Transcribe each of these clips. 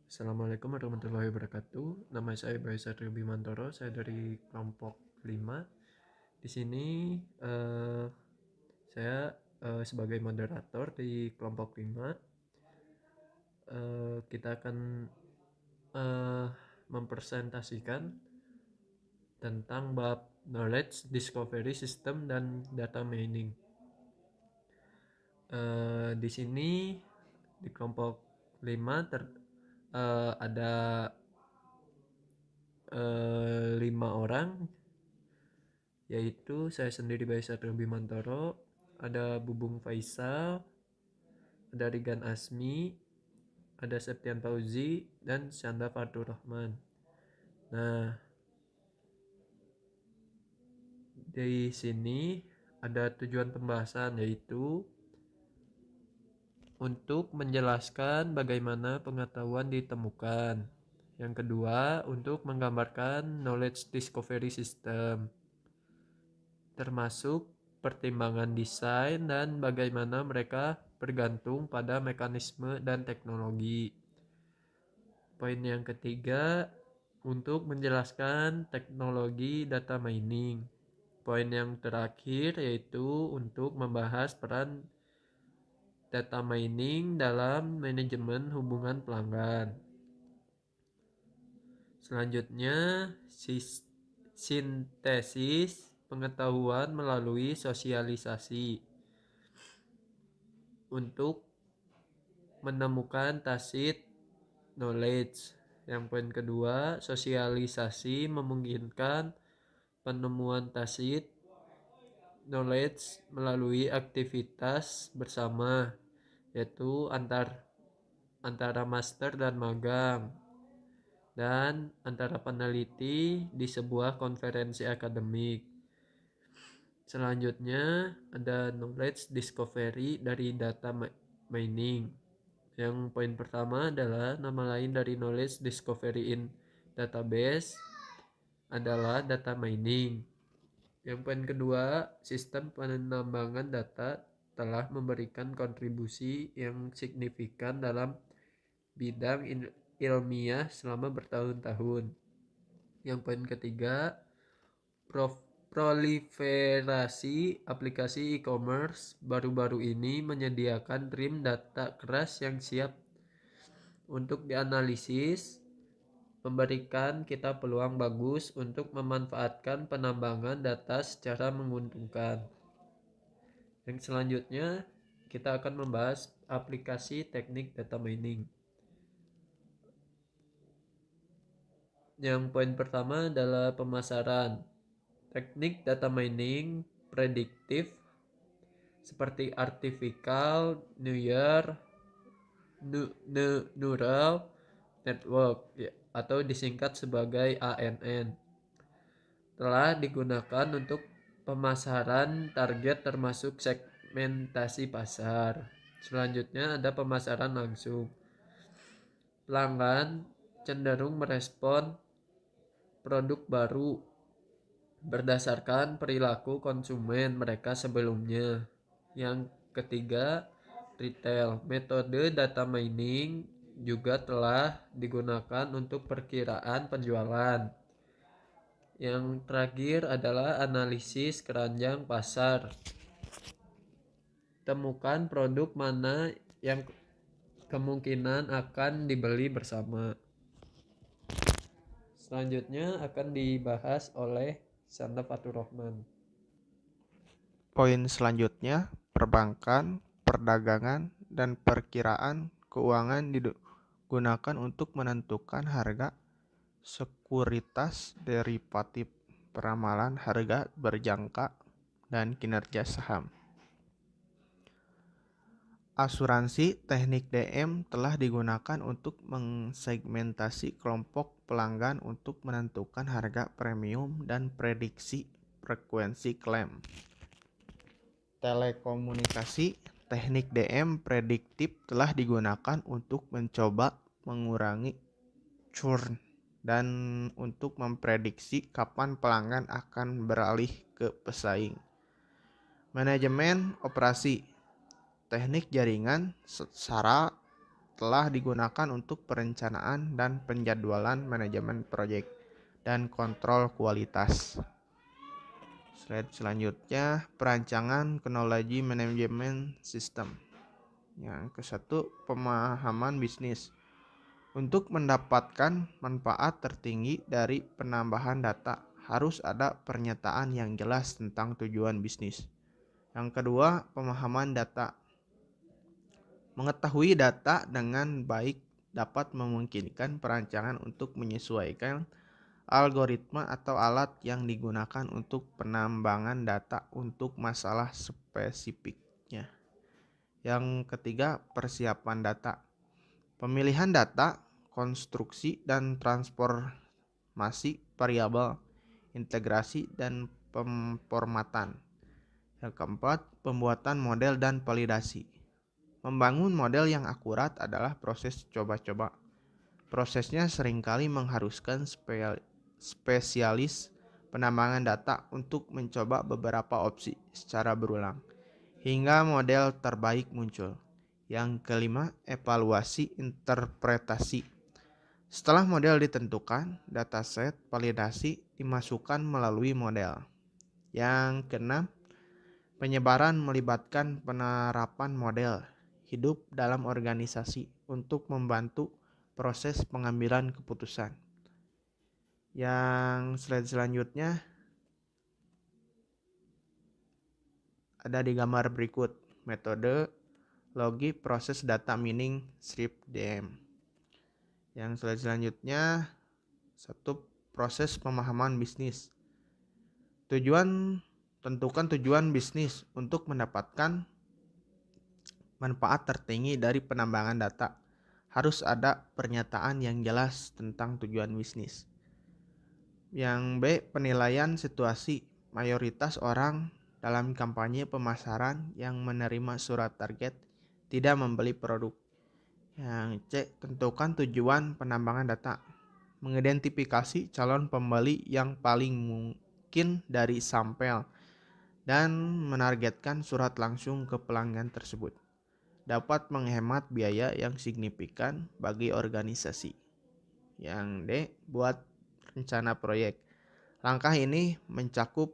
Assalamualaikum warahmatullahi wabarakatuh. Nama saya Bayu Satrio Bimantoro. Saya dari kelompok 5. Di sini saya sebagai moderator di kelompok 5. Kita akan eh, mempresentasikan tentang bab knowledge discovery system dan data mining. Di sini di kelompok 5 ada 5 orang, yaitu saya sendiri Bayu Satrio Bimantoro, ada Bubung Faisal, ada Rigan Asmi, ada Septian Fauzi, dan Syanda Fatur Rahman. Nah, di sini ada tujuan pembahasan, yaitu untuk menjelaskan bagaimana pengetahuan ditemukan. Yang kedua, untuk menggambarkan knowledge discovery system, termasuk pertimbangan desain dan bagaimana mereka bergantung pada mekanisme dan teknologi. Poin yang ketiga, untuk menjelaskan teknologi data mining. Poin yang terakhir yaitu untuk membahas peran data mining dalam manajemen hubungan pelanggan. Selanjutnya, sintesis pengetahuan melalui sosialisasi untuk menemukan tacit knowledge. Yang poin kedua, sosialisasi memungkinkan penemuan tacit knowledge melalui aktivitas bersama, yaitu antara master dan magang, dan antara peneliti di sebuah konferensi akademik. Selanjutnya ada knowledge discovery dari data mining. Yang poin pertama adalah nama lain dari knowledge discovery in database adalah data mining. Yang poin kedua, sistem penambangan data telah memberikan kontribusi yang signifikan dalam bidang ilmiah selama bertahun-tahun. Yang poin ketiga, proliferasi aplikasi e-commerce baru-baru ini menyediakan stream data keras yang siap untuk dianalisis, memberikan kita peluang bagus untuk memanfaatkan penambangan data secara menguntungkan. Yang selanjutnya, kita akan membahas aplikasi teknik data mining. Yang poin pertama adalah pemasaran. Teknik data mining prediktif seperti artificial neural network atau disingkat sebagai ANN telah digunakan untuk pemasaran target termasuk segmentasi pasar. Selanjutnya ada pemasaran langsung. Pelanggan cenderung merespon produk baru berdasarkan perilaku konsumen mereka sebelumnya. Yang ketiga, retail. Metode data mining juga telah digunakan untuk perkiraan penjualan. Yang terakhir adalah analisis keranjang pasar. Temukan produk mana yang kemungkinan akan dibeli bersama. Selanjutnya akan dibahas oleh Syanda Fatur Rahman. Poin selanjutnya, perbankan, perdagangan, dan perkiraan keuangan digunakan untuk menentukan harga sekuritas derivatif, peramalan harga berjangka, dan kinerja saham. Asuransi teknik DM telah digunakan untuk mengsegmentasi kelompok pelanggan untuk menentukan harga premium dan prediksi frekuensi klaim. Telekomunikasi teknik DM prediktif telah digunakan untuk mencoba mengurangi churn dan untuk memprediksi kapan pelanggan akan beralih ke pesaing. Manajemen operasi teknik jaringan secara telah digunakan untuk perencanaan dan penjadwalan manajemen proyek dan kontrol kualitas. Slide selanjutnya, perancangan teknologi manajemen sistem. Yang ke-1, pemahaman bisnis. Untuk mendapatkan manfaat tertinggi dari penambahan data, harus ada pernyataan yang jelas tentang tujuan bisnis. Yang kedua, pemahaman data. Mengetahui data dengan baik dapat memungkinkan perancangan untuk menyesuaikan algoritma atau alat yang digunakan untuk penambangan data untuk masalah spesifiknya. Yang ketiga, persiapan data. Pemilihan data, konstruksi dan transformasi variabel, integrasi dan pemformatan. Yang keempat, pembuatan model dan validasi. Membangun model yang akurat adalah proses coba-coba. Prosesnya seringkali mengharuskan spesialis penambangan data untuk mencoba beberapa opsi secara berulang, hingga model terbaik muncul. Yang kelima, evaluasi interpretasi. Setelah model ditentukan, dataset validasi dimasukkan melalui model. Yang keenam, penyebaran melibatkan penerapan model hidup dalam organisasi untuk membantu proses pengambilan keputusan. Yang slide selanjutnya ada di gambar berikut, metode logi proses data mining strip DM. Yang slide selanjutnya, 1, proses pemahaman bisnis. Tentukan tujuan bisnis untuk mendapatkan manfaat tertinggi dari penambangan data. Harus ada pernyataan yang jelas tentang tujuan bisnis. Yang B, penilaian situasi. Mayoritas orang dalam kampanye pemasaran yang menerima surat target tidak membeli produk. Yang C, tentukan tujuan penambangan data. Mengidentifikasi calon pembeli yang paling mungkin dari sampel dan menargetkan surat langsung ke pelanggan tersebut. Dapat menghemat biaya yang signifikan bagi organisasi. Yang D, buat rencana proyek. Langkah ini mencakup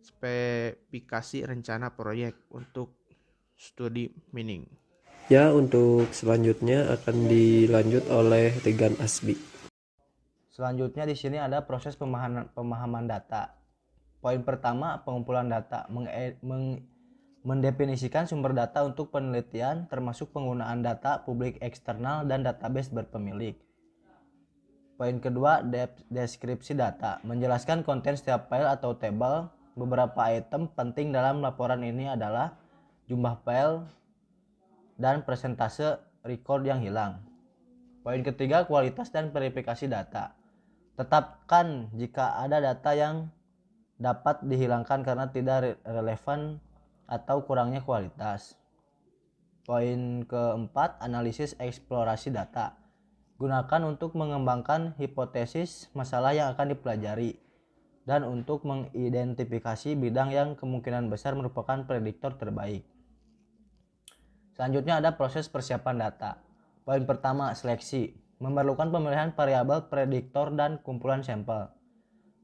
spesifikasi rencana proyek untuk studi mining. Ya, untuk selanjutnya akan dilanjut oleh Regan Asbi. Selanjutnya di sini ada proses pemahaman data. Poin pertama, pengumpulan data. Mendefinisikan sumber data untuk penelitian termasuk penggunaan data publik eksternal dan database berpemilik. Poin kedua, deskripsi data. Menjelaskan konten setiap file atau tabel. Beberapa item penting dalam laporan ini adalah jumlah file dan persentase record yang hilang. Poin ketiga, kualitas dan verifikasi data. Tetapkan jika ada data yang dapat dihilangkan karena tidak relevan atau kurangnya kualitas. Poin keempat, analisis eksplorasi data. Gunakan untuk mengembangkan hipotesis masalah yang akan dipelajari dan untuk mengidentifikasi bidang yang kemungkinan besar merupakan prediktor terbaik. Selanjutnya ada proses persiapan data. Poin pertama, seleksi. Memerlukan pemilihan variabel prediktor dan kumpulan sampel.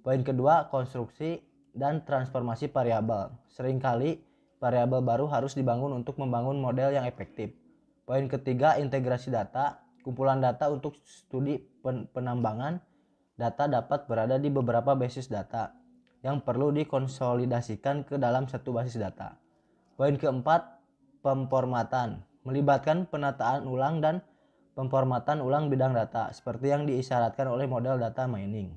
Poin kedua, konstruksi dan transformasi variabel. Seringkali variabel baru harus dibangun untuk membangun model yang efektif. Poin ketiga, integrasi data. Kumpulan data untuk studi penambangan data dapat berada di beberapa basis data yang perlu dikonsolidasikan ke dalam satu basis data. Poin keempat, pemformatan. Melibatkan penataan ulang dan pemformatan ulang bidang data seperti yang diisyaratkan oleh model data mining.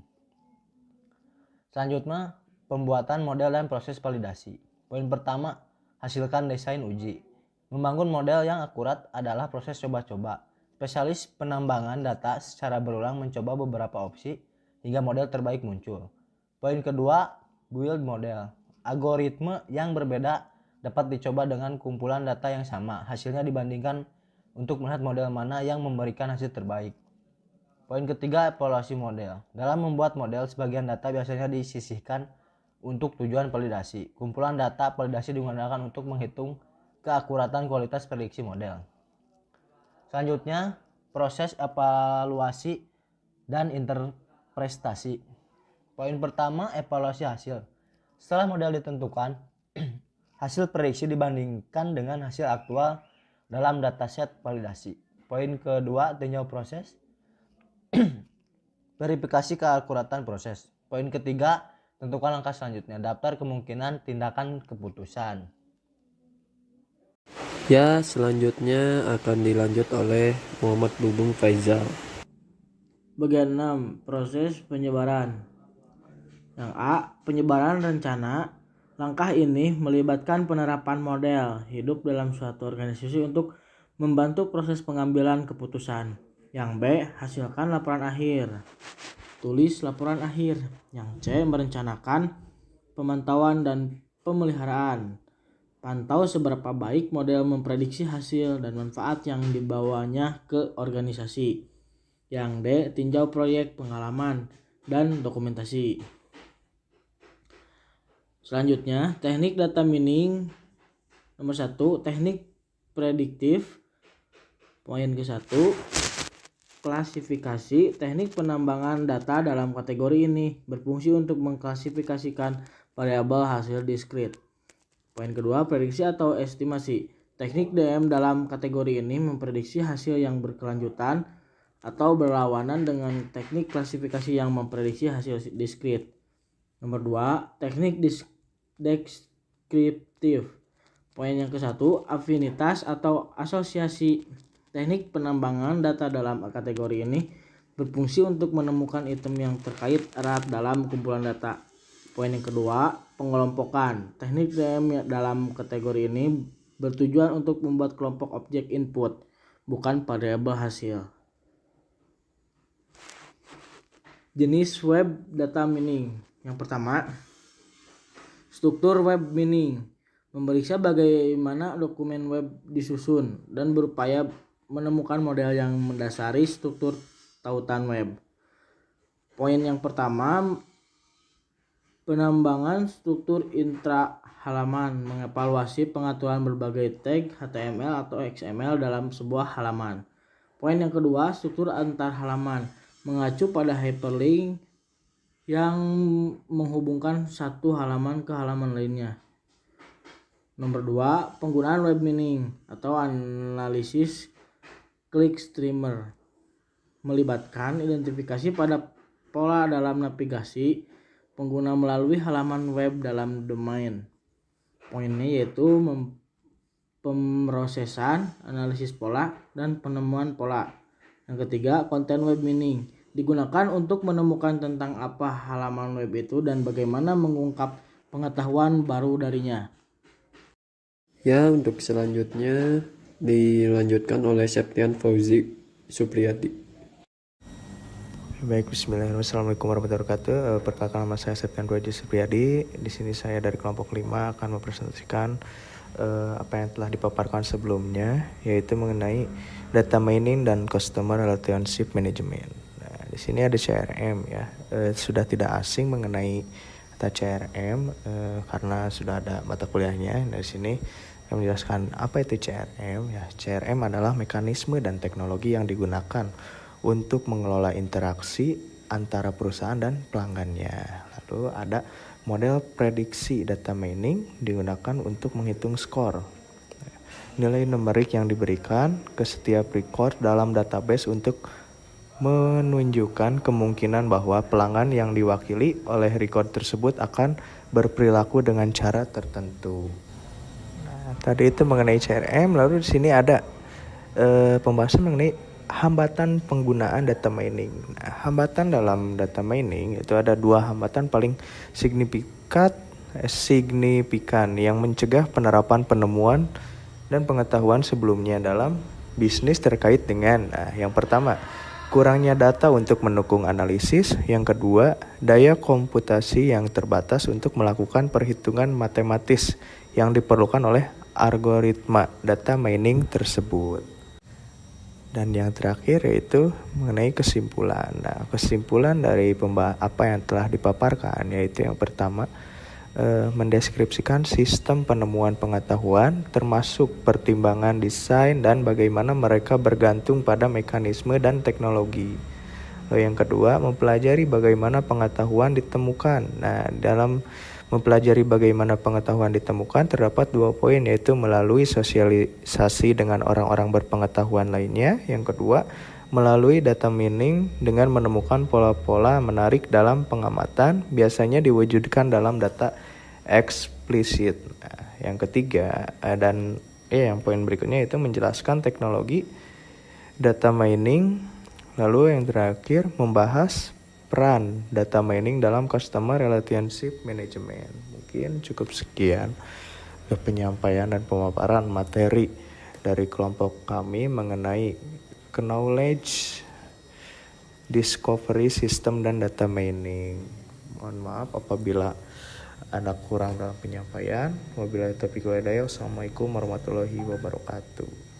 Selanjutnya, pembuatan model dan proses validasi. Poin pertama, hasilkan desain uji. Membangun model yang akurat adalah proses coba-coba. Spesialis penambangan data secara berulang mencoba beberapa opsi hingga model terbaik muncul. Poin kedua, build model. Algoritma yang berbeda dapat dicoba dengan kumpulan data yang sama. Hasilnya dibandingkan untuk melihat model mana yang memberikan hasil terbaik. Poin ketiga, evaluasi model. Dalam membuat model, sebagian data biasanya disisihkan untuk tujuan validasi. Kumpulan data validasi digunakan untuk menghitung keakuratan kualitas prediksi model. Selanjutnya, proses evaluasi dan interpretasi. Poin pertama, evaluasi hasil. Setelah model ditentukan, hasil prediksi dibandingkan dengan hasil aktual dalam dataset validasi. Poin kedua, tinjau proses. Verifikasi keakuratan proses. Poin ketiga, tentukan langkah selanjutnya. Daftar kemungkinan tindakan keputusan. Ya, selanjutnya akan dilanjut oleh Muhammad Bubung Faizal. Bagian 6. Proses penyebaran. Yang A. Penyebaran rencana. Langkah ini melibatkan penerapan model hidup dalam suatu organisasi untuk membantu proses pengambilan keputusan. Yang B. Hasilkan laporan akhir. Tulis laporan akhir. Yang C. Merencanakan pemantauan dan pemeliharaan. Pantau seberapa baik model memprediksi hasil dan manfaat yang dibawanya ke organisasi. Yang D. Tinjau proyek, pengalaman, dan dokumentasi. Selanjutnya, teknik data mining. Nomor 1, teknik prediktif. Poin ke-1, klasifikasi. Teknik penambangan data dalam kategori ini berfungsi untuk mengklasifikasikan variabel hasil diskrit. Poin kedua, prediksi atau estimasi. Teknik DM dalam kategori ini memprediksi hasil yang berkelanjutan atau berlawanan dengan teknik klasifikasi yang memprediksi hasil diskrit. Nomor 2, teknik deskriptif. Poin yang ke-1, afinitas atau asosiasi. Teknik penambangan data dalam kategori ini berfungsi untuk menemukan item yang terkait erat dalam kumpulan data. Poin yang kedua, pengelompokan. Teknik DM dalam kategori ini bertujuan untuk membuat kelompok objek input, bukan variabel hasil. Jenis web data mining. Yang pertama, struktur web mining. Memeriksa bagaimana dokumen web disusun dan berupaya menemukan model yang mendasari struktur tautan web. Poin yang pertama, penambangan struktur intra halaman, mengevaluasi pengaturan berbagai tag HTML atau XML dalam sebuah halaman. Poin yang kedua, struktur antar halaman, mengacu pada hyperlink yang menghubungkan satu halaman ke halaman lainnya. Nomor 2, penggunaan web mining atau analisis clickstreamer, melibatkan identifikasi pada pola dalam navigasi pengguna melalui halaman web dalam domain. Poinnya yaitu pemrosesan, analisis pola, dan penemuan pola. Yang ketiga, konten web mining, digunakan untuk menemukan tentang apa halaman web itu dan bagaimana mengungkap pengetahuan baru darinya. Ya, untuk selanjutnya dilanjutkan oleh Septian Fauzi Supriyadi. Baik, bismillahirrahmanirrahim. Assalamualaikum warahmatullahi wabarakatuh. Perkenalkan, nama saya Septian Fauzi Supriyadi. Di sini saya dari kelompok 5 akan mempresentasikan apa yang telah dipaparkan sebelumnya, yaitu mengenai data mining dan customer relationship management. Nah, di sini ada CRM ya. Sudah tidak asing mengenai data CRM karena sudah ada mata kuliahnya. Nah, di sini yang menjelaskan apa itu CRM ya. CRM adalah mekanisme dan teknologi yang digunakan untuk mengelola interaksi antara perusahaan dan pelanggannya. Lalu ada model prediksi data mining, digunakan untuk menghitung skor. Nilai numerik yang diberikan ke setiap record dalam database untuk menunjukkan kemungkinan bahwa pelanggan yang diwakili oleh record tersebut akan berperilaku dengan cara tertentu. Nah, tadi itu mengenai CRM, lalu di sini ada pembahasan mengenai hambatan penggunaan data mining. Nah, hambatan dalam data mining itu ada 2 hambatan paling signifikan yang mencegah penerapan penemuan dan pengetahuan sebelumnya dalam bisnis terkait dengan yang pertama, kurangnya data untuk mendukung analisis. Yang kedua, daya komputasi yang terbatas untuk melakukan perhitungan matematis yang diperlukan oleh algoritma data mining tersebut. Dan yang terakhir yaitu mengenai kesimpulan. Nah, kesimpulan dari apa yang telah dipaparkan yaitu yang pertama, mendeskripsikan sistem penemuan pengetahuan termasuk pertimbangan desain dan bagaimana mereka bergantung pada mekanisme dan teknologi. Lalu yang kedua, mempelajari bagaimana pengetahuan ditemukan. Nah, dalam mempelajari bagaimana pengetahuan ditemukan terdapat 2 poin, yaitu melalui sosialisasi dengan orang-orang berpengetahuan lainnya. Yang kedua, melalui data mining dengan menemukan pola-pola menarik dalam pengamatan, biasanya diwujudkan dalam data eksplisit. Nah, yang ketiga yang poin berikutnya itu menjelaskan teknologi data mining. Lalu yang terakhir membahas peran data mining dalam customer relationship management. Mungkin cukup sekian penyampaian dan pemaparan materi dari kelompok kami mengenai knowledge discovery system dan data mining. Mohon maaf apabila ada kurang dalam penyampaian. Wabillahi taufiq wal hidayah. Wassalamualaikum warahmatullahi wabarakatuh.